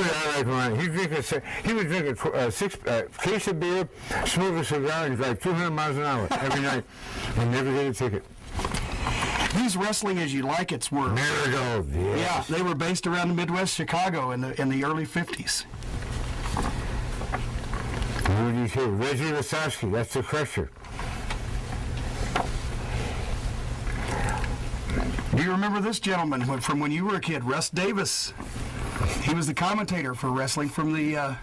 I like Ron. He would drink a case of beer, smoke a cigar, and drive 200 miles an hour every night, and never get a ticket. These Wrestling As You Like It's were... Marigold, yes. Yeah, they were based around the Midwest Chicago in the early 50s. What do you say? Reggie Lasowski, that's the Crusher. Do you remember this gentleman from when you were a kid, Russ Davis? He was the commentator for wrestling from the...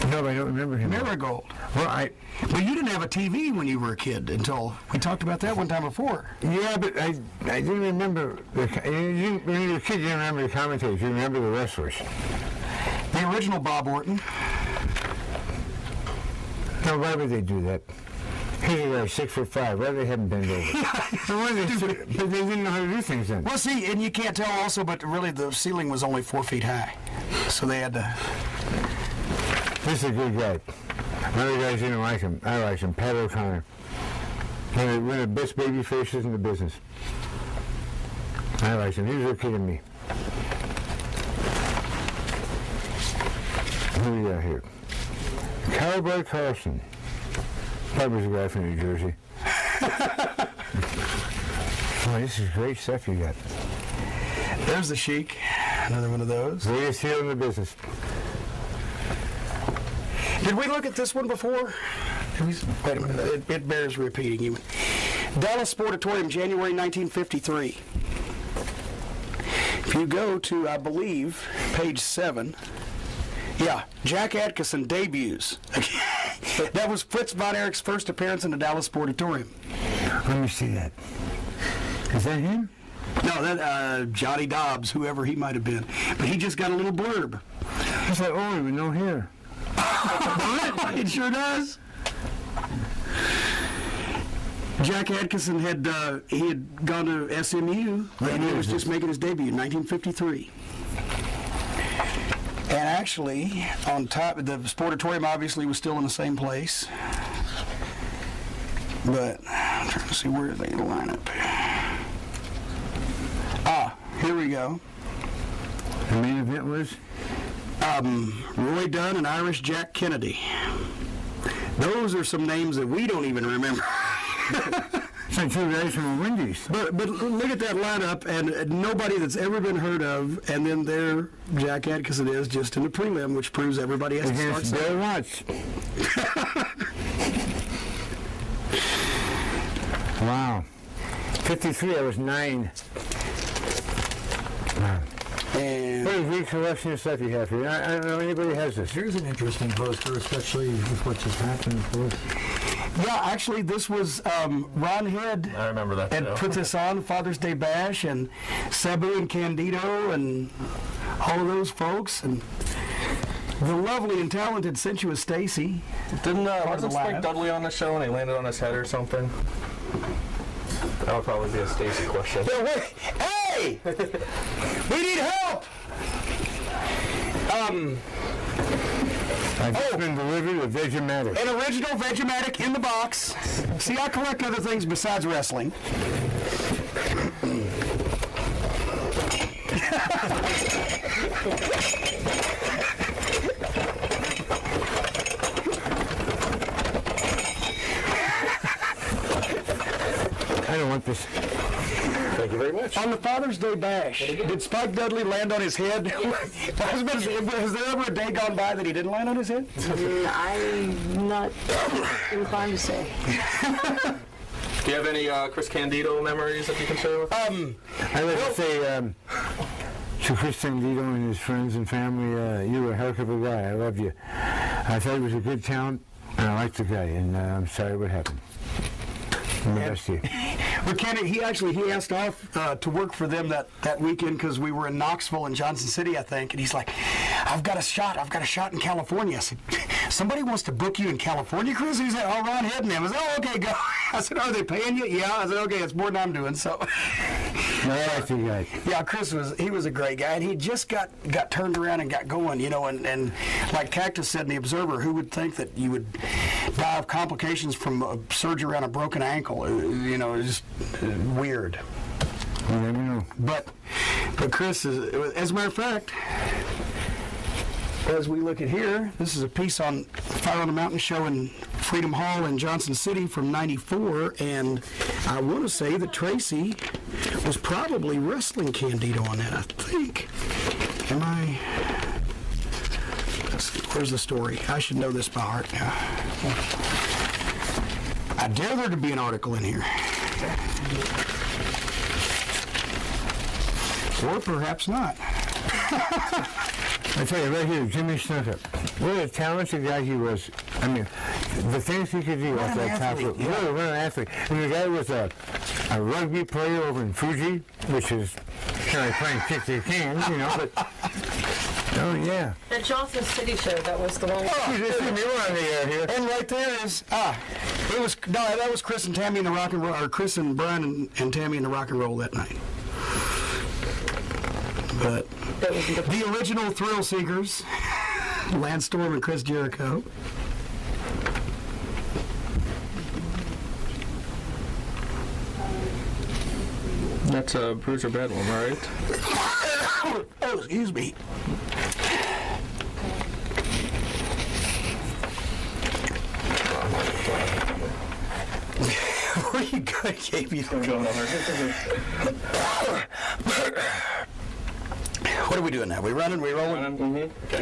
No, I don't remember him. Marigold. Well, But you didn't have a TV when you were a kid until we talked about that one time before. Yeah, but I didn't remember. When you were a kid, you didn't remember the commentators. You remember the wrestlers. The original Bob Orton. Now, why would they do that? Here's a guy, 6'5". Why do they have him bend over? But they didn't know how to do things then. Well, see, and you can't tell also, but really the ceiling was only 4 feet high. So they had to... This is a good guy. Other guys didn't like him. I liked him. Pat O'Connor. One of the best baby faces in the business. I liked him. He was okay to me. Who do we got here? Cowboy Carlson. Probably was a guy from New Jersey. Oh, this is great stuff you got. There's the Sheik. Another one of those. Greatest heel in the business. Did we look at this one before? Wait a minute. It bears repeating. Dallas Sportatorium, January 1953. If you go to, I believe, page 7, yeah, Jack Atkinson debuts. That was Fritz von Erich's first appearance in the Dallas Sportatorium. Let me see that. Is that him? No, that Johnny Dobbs, whoever he might have been. But he just got a little blurb. He's like, oh, with no hair. It sure does. Jack Atkinson had gone to SMU, and he was just making his debut in 1953. And actually, on top, the Sportatorium obviously was still in the same place. But I'm trying to see where they line up. Ah, here we go. The main event was? Roy Dunn and Irish Jack Kennedy. Those are some names that we don't even remember. Some two guys from the Wendy's. But look at that lineup, and nobody that's ever been heard of, and then there Jack Atkinson is just in the prelim, which proves everybody has to start somewhere. Bill Watts. Wow. 53, I was 9. Wow. And what a great collection of stuff you have here. I don't know if anybody has this. Here's an interesting poster, especially with what just happened, of course. yeah, actually, this was Ron Head. I remember that. And put this on Father's Day Bash, and Sabu and Candido, and all of those folks, and the lovely and talented sensuous Stacy. Wasn't Spike Dudley on the show and he landed on his head or something? That would probably be a Stacy question. Yeah, wait. Hey! We need help! I've just been delivered a Vegematic. An original Vegematic in the box. See, I collect other things besides wrestling. I don't want this. Thank you very much. On the Father's Day Bash, did Spike Dudley land on his head? Has there ever a day gone by that he didn't land on his head? I'm not inclined to say. Do you have any Chris Candido memories that you can share with us? I like to say to Chris Candido and his friends and family, you were a heck of a guy. I love you. I thought he was a good talent, and I liked the guy, and I'm sorry what happened. And the best to you. Well, Kenny, he asked off to work for them that weekend because we were in Knoxville and Johnson City, I think, and he's like, I've got a shot in California. I said, somebody wants to book you in California, Chris? He said, oh, Ron Head and him. I said, oh, okay, go. I said, are they paying you? Yeah. I said, okay, it's more than I'm doing, so. No, I like you guys. Yeah, Chris was a great guy, and he just got turned around and got going, you know, and like Cactus said in The Observer, who would think that you would die of complications from a surgery on a broken ankle? You know, it's just weird. You never know. But Chris is, as a matter of fact, as we look at here, this is a piece on Fire on the Mountain show in Freedom Hall in Johnson City from '94, and I want to say that Tracy was probably wrestling Candido on that, I think. Am I? Where's the story? I should know this by heart now. I dare there to be an article in here. Or perhaps not. I tell you right here, Jimmy Snuka. What a talented guy he was. I mean, the things he could do off that top rope. Really, what an athlete. And the guy was a rugby player over in Fuji, which is kind of playing kick your cans, you know, but... Oh, yeah. The Johnson City show, that was the one. Oh, you were on the air here. And right there is, that was Chris and Tammy in the rock and roll, or Chris and Brian and Tammy in the rock and roll that night. But the original Thrill Seekers, Lance Storm and Chris Jericho. That's a Bruiser Bedlam, right? Oh, excuse me. Where you going, KB? What are we doing now? We running? We rolling? Mm-hmm. Okay.